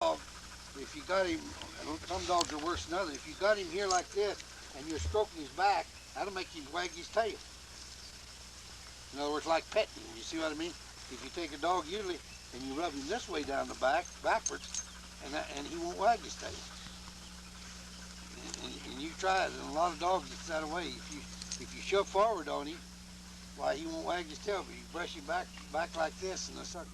dog, if you got him, some dogs are worse than others. If you got him here like this and you're stroking his back, that'll make him wag his tail. In other words, like petting him. You see what I mean? If you take a dog usually and you rub him this way down the back, backwards, and he won't wag his tail. And you try it, and a lot of dogs it's that way. If you shove forward on him, why he won't wag his tail. But you brush him back like this, and the sucker.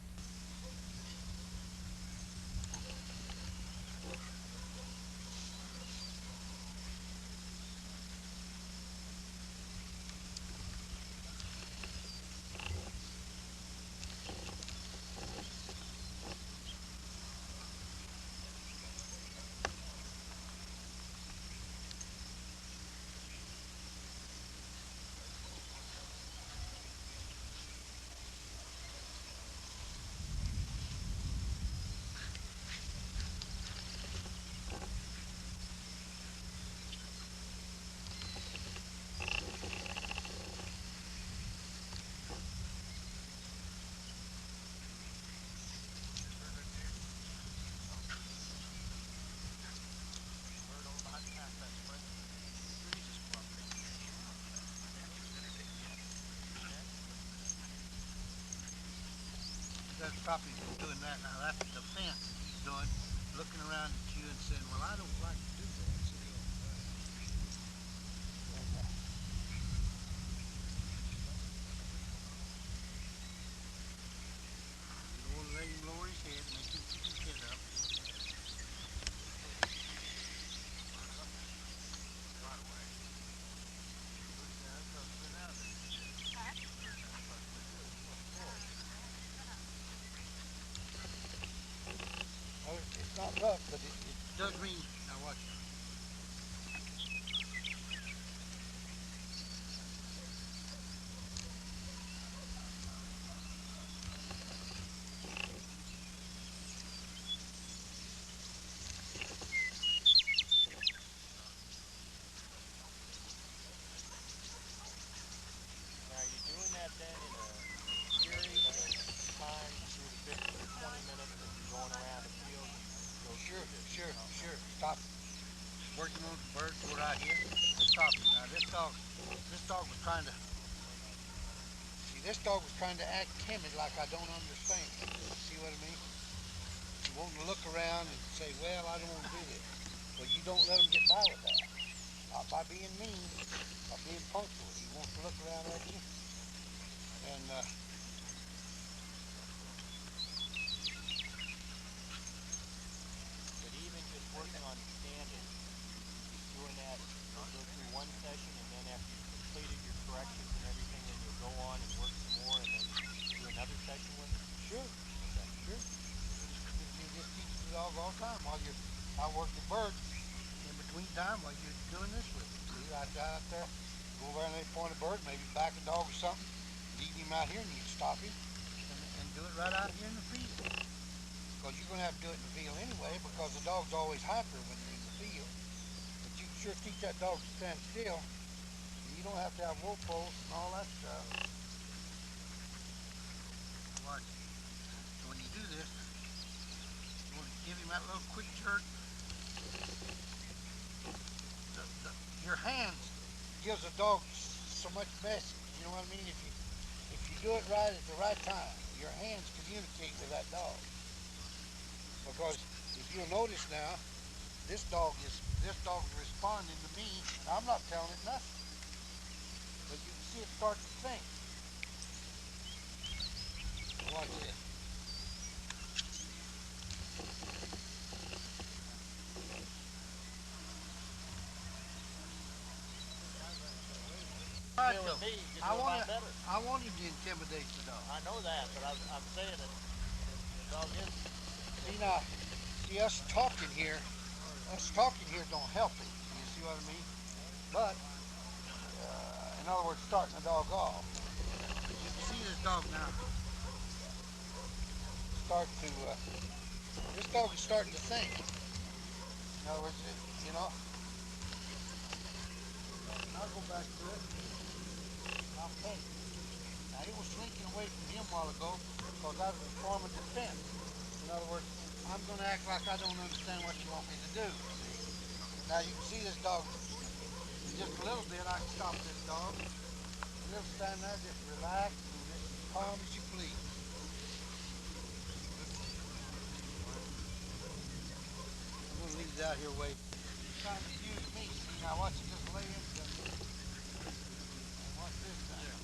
You gotta stop him from doing that. Now that's the fence he's doing, looking around at you and saying, "Well, I don't like to do that." See? You don't let him lower his head, make him keep his head up. Well, it's not rough, but it does mean. Now watch. Now, are you doing that then in a series of time through the 15 or 20 minutes that you're going around the field? You go Sure, through this. sure, Okay. sure. Stop. Working on the bird, go right here. Stop him. Now this dog was trying to. See, this dog was trying to act timid, like I don't understand. See what I mean? He wanting to look around and say, "Well, I don't want to do this." Well, you don't let him get by with that. Not by being mean, by being punctual. He wants to look around at you, and But even just working on standing, he's doing that. You'll go through one session, and then after you've completed your corrections and everything, then you'll go on and work some more, and then do another session with him. sure, Okay. sure. You just teach the dog all the time while you're out working the bird. In between time, while you're doing this with him. See, right out there, go over and they point a bird, maybe back a dog or something. Leave him out here, and you stop him and do it right out here in the field. Because you're going to have to do it in the field anyway, because the dog's always hyper when they're in the field. But you can sure teach that dog to stand still. And you don't have to have wool posts and all that stuff. Watch. So when you do this, you want to give him that little quick jerk. Your hands gives a dog so much message. You know what I mean? If you do it right at the right time, your hands communicate with that dog. Because if you'll notice now, this dog is responding to me, and I'm not telling it nothing. But you can see it start to think. Watch this. All right, Feeling so me, you I do a want lot to, better. I want him to intimidate the dog. I know that, but I'm saying that the dog is. See now, see us talking here don't help it. You see what I mean? But in other words, starting the dog off. You can see this dog now start to. This dog is starting to think. In other words, you know. I'll go back to it. I'll pay. Now he was slinking away from him a while ago because that was a form of defense. In other words, I'm gonna act like I don't understand what you want me to do. See? Now you can see this dog. In just a little bit, I can stop this dog. And he'll stand there just relax and just as calm as you please. I'm gonna leave it out here waiting. He's trying to use me. See, now watch him just lay into me. And watch this time.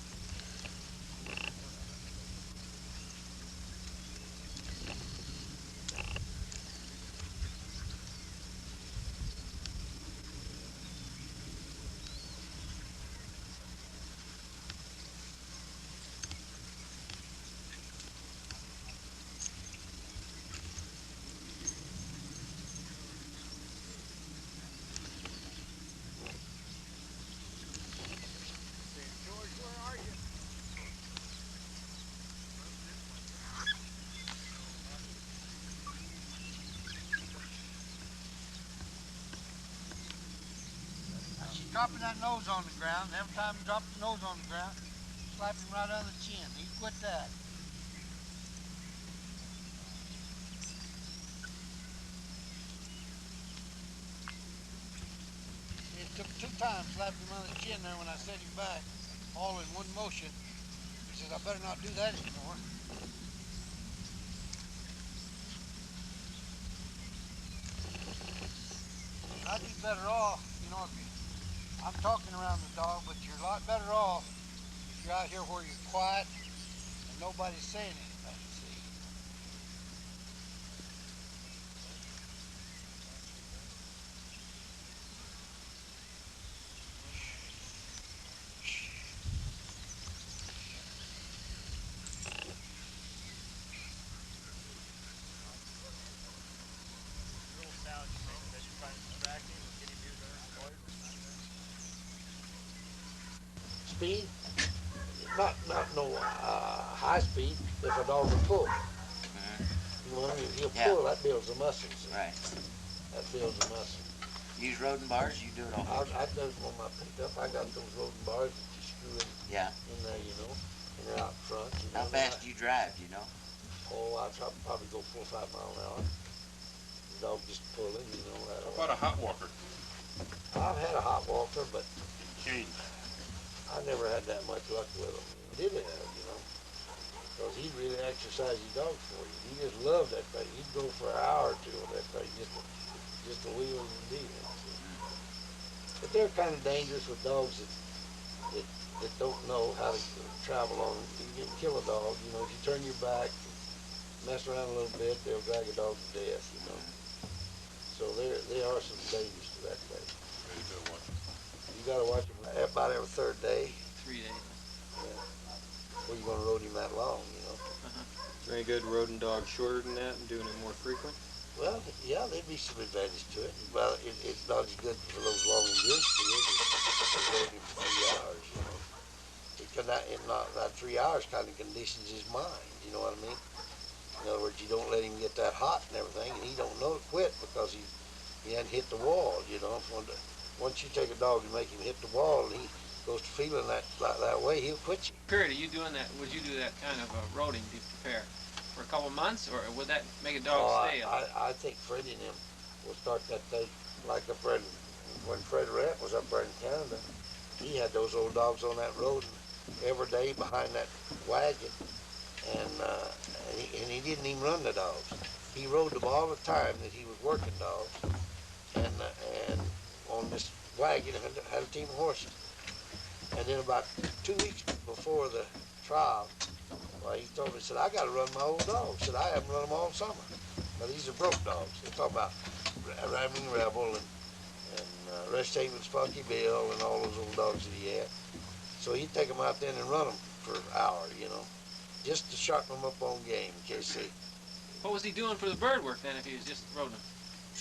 Now she's dropping that nose on the ground. Every time you drop the nose on the ground, slap him right on the chin. He quit that. It took 2 times slapped him on the chin there when I set him back, all in one motion. He says, I better not do that anymore. I'd be better off, you know, if you, I'm talking around the dog, but you're a lot better off if you're out here where you're quiet and nobody's saying anything, see? Little sound you make that you're trying to distract him or get him using his voice. Speed, not no high speed. If a dog will pull, you know what I mean. If he'll Yeah. pull, that builds the muscles. Right. That builds the muscle. Use rodent bars, you do it all. I do them on my pickup. I got those rodent bars that you screw Yeah. in there, you know, and they're out front. You How know, fast do you drive, do you know? Oh, I probably go 4 or 5 miles an hour. The dog just pulling, you know. How about a hot walker? I've had a hot walker, but Cane. I never had that much luck with him. He did have, you know, because he'd really exercise your dog for you. He just loved that thing. He'd go for an hour or two on that thing, just a wheel and deal. But they're kind of dangerous with dogs that don't know how to travel on. You can kill a dog, you know, if you turn your back, mess around a little bit, they'll drag a dog to death, you know. So there are some dangers to that thing. Ready to watch. You gotta watch him about every third day. 3 days. Well, you're gonna road him that long, you know. Is there any good rodent dog shorter than that and doing it more frequent? Well, yeah, there'd be some advantage to it. Well, it's not as good for those long endurance fields as roading him for 3 hours, you know. Because that 3 hours kind of conditions his mind, you know what I mean? In other words, you don't let him get that hot and everything, and he don't know to quit because he hadn't hit the wall, you know. Once you take a dog and make him hit the wall and he goes to feeling that way, he'll quit you. Period, are you doing that, would you do that kind of roding to prepare for a couple months, or would that make a dog stay? I think Freddie and him will start that thing like up there when Fred Rett was up there in Canada. He had those old dogs on that road every day behind that wagon, and he didn't even run the dogs. He rode them all the time that he was working dogs, and on this wagon had a team of horses. And then about 2 weeks before the trial, well, he told me, he said, I got to run my old dogs. He said, I haven't run them all summer. Now, these are broke dogs. They're talking about Rambling Rebel and Rest Haven Spunky Bill and all those old dogs that he had. So he'd take them out there and run them for an hour, you know, just to sharpen them up on game in case they... What was he doing for the bird work then if he was just roding them?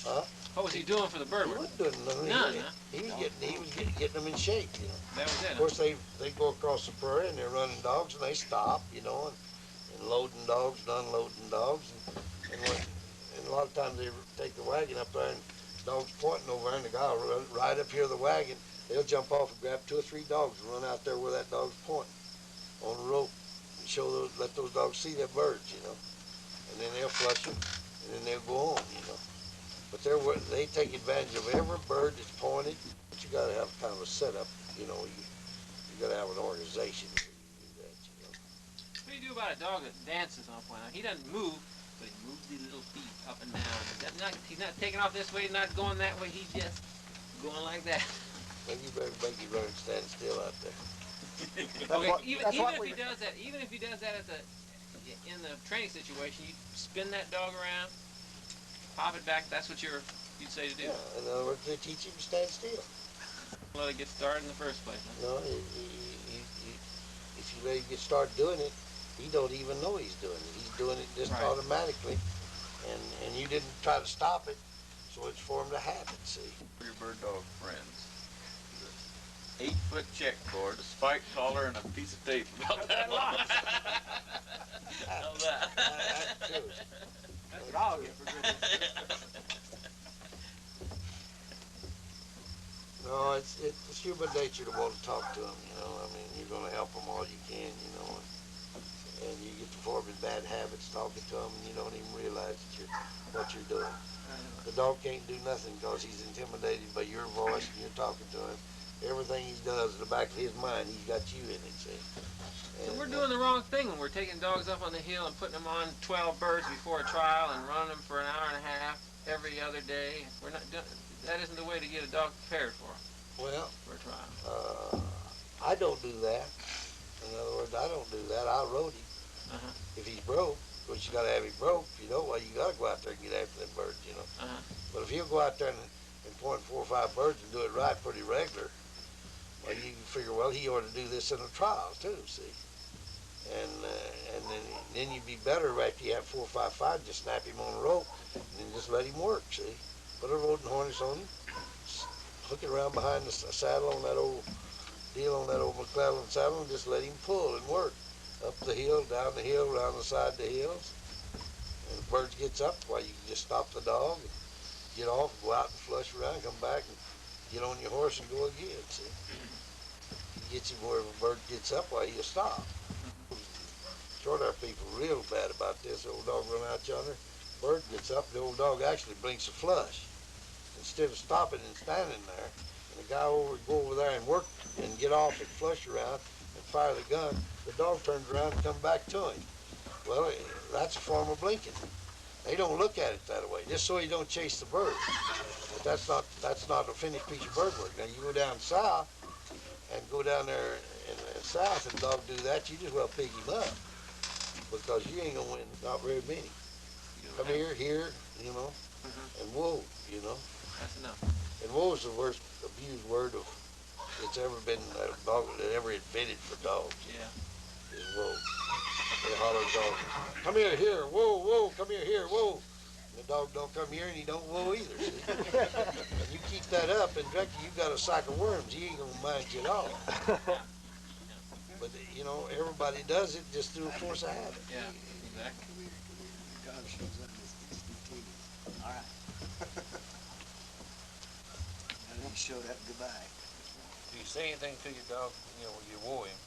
Huh? What was he doing for the bird He work? wasn't doing nothing. None, huh? He was getting them in shape, you know. That was it, Of course, they go across the prairie and they're running dogs and they stop, you know, and loading dogs and unloading dogs. And a lot of times they take the wagon up there and dogs pointing over there and the guy will run right up here to the wagon. They'll jump off and grab 2 or 3 dogs and run out there where that dog's pointing on the rope and let those dogs see their birds, you know. And then they'll flush them, and then they'll go on, you know. But they take advantage of every bird that's pointed. But you gotta have kind of a setup, you know. You gotta have an organization where you do that, you know. What do you do about a dog that dances on a point? He doesn't move, but he moves his little feet up and down. He's not taking off this way, not going that way. He's just going like that. Then you better make him learn to stand still out there. Even if he does that in the training situation, you spin that dog around, pop it back. That's what you'd say to do. Yeah, in other words, they teach him to stand still. Let it get started in the first place. Huh? No, if you let him get started doing it, he don't even know he's doing it. He's doing it just Right. automatically, and you didn't try to stop it, so it's formed a habit. See. For your bird dog friends. 8-foot checkboard, a spike collar, and a piece of tape about that long. How's that? That's true. That's what I'll get for goodness. No, it's human nature to want to talk to them, you know. I mean, you're going to help them all you can, you know. And you get to forming bad habits talking to them, and you don't even realize that what you're doing. The dog can't do nothing because he's intimidated by your voice and you're talking to him. Everything he does in the back of his mind, he's got you in it, see. So we're doing the wrong thing when we're taking dogs up on the hill and putting them on 12 birds before a trial and running them for an hour and a half every other day. We're not doing. That isn't the way to get a dog prepared for a trial. I don't do that. In other words, I don't do that. I'll road him. If he's broke, which you got to have him broke, you know, well, you got to go out there and get after them birds, you know. But if he'll go out there and point 4 or 5 birds and do it right pretty regular, well, you can figure, well, he ought to do this in a trial too, see. And then you'd be better after you have 4 or 5 fights, just snap him on the rope and then just let him work, see. Put a rodent harness on him, hook it around behind the saddle on that old deal on that old McClellan saddle, and just let him pull and work up the hill, down the hill, around the side of the hills. And if the bird gets up, well, you can just stop the dog and get off, go out and flush around, come back and get on your horse and go again, see. He gets him where if a bird gets up, well, he'll stop. Short hair people are real bad about this. The old dog run out yonder, bird gets up, the old dog actually blinks a flush. Instead of stopping and standing there, and the guy would go over there and work and get off and flush around and fire the gun, the dog turns around and comes back to him. Well, that's a form of blinking. They don't look at it that way, just so you don't chase the bird. But that's not a finished piece of bird work. Now you go down south and go down there in the south and dog do that, you just well pick him up. Because you ain't gonna win not very many. Come here, you know, and whoa, you know. That's enough. And whoa's the worst abused word that's ever been ever invented for dogs. Yeah. Is whoa. They holler at dogs, come here, whoa, come here, whoa. And the dog don't come here and he don't whoa either, see? And you keep that up and directly you got a sack of worms, he ain't gonna mind you at all. But, you know, everybody does it just through force of habit. Yeah, exactly. God shows up in TV. All right. And he showed up goodbye. Do you say anything to your dog, you know, when you woo him?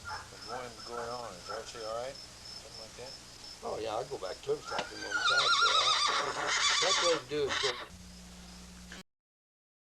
When you want him going on, is Archie all right? Something like that? Oh, yeah, I'll go back to him, slap him on the side. That's what you do is go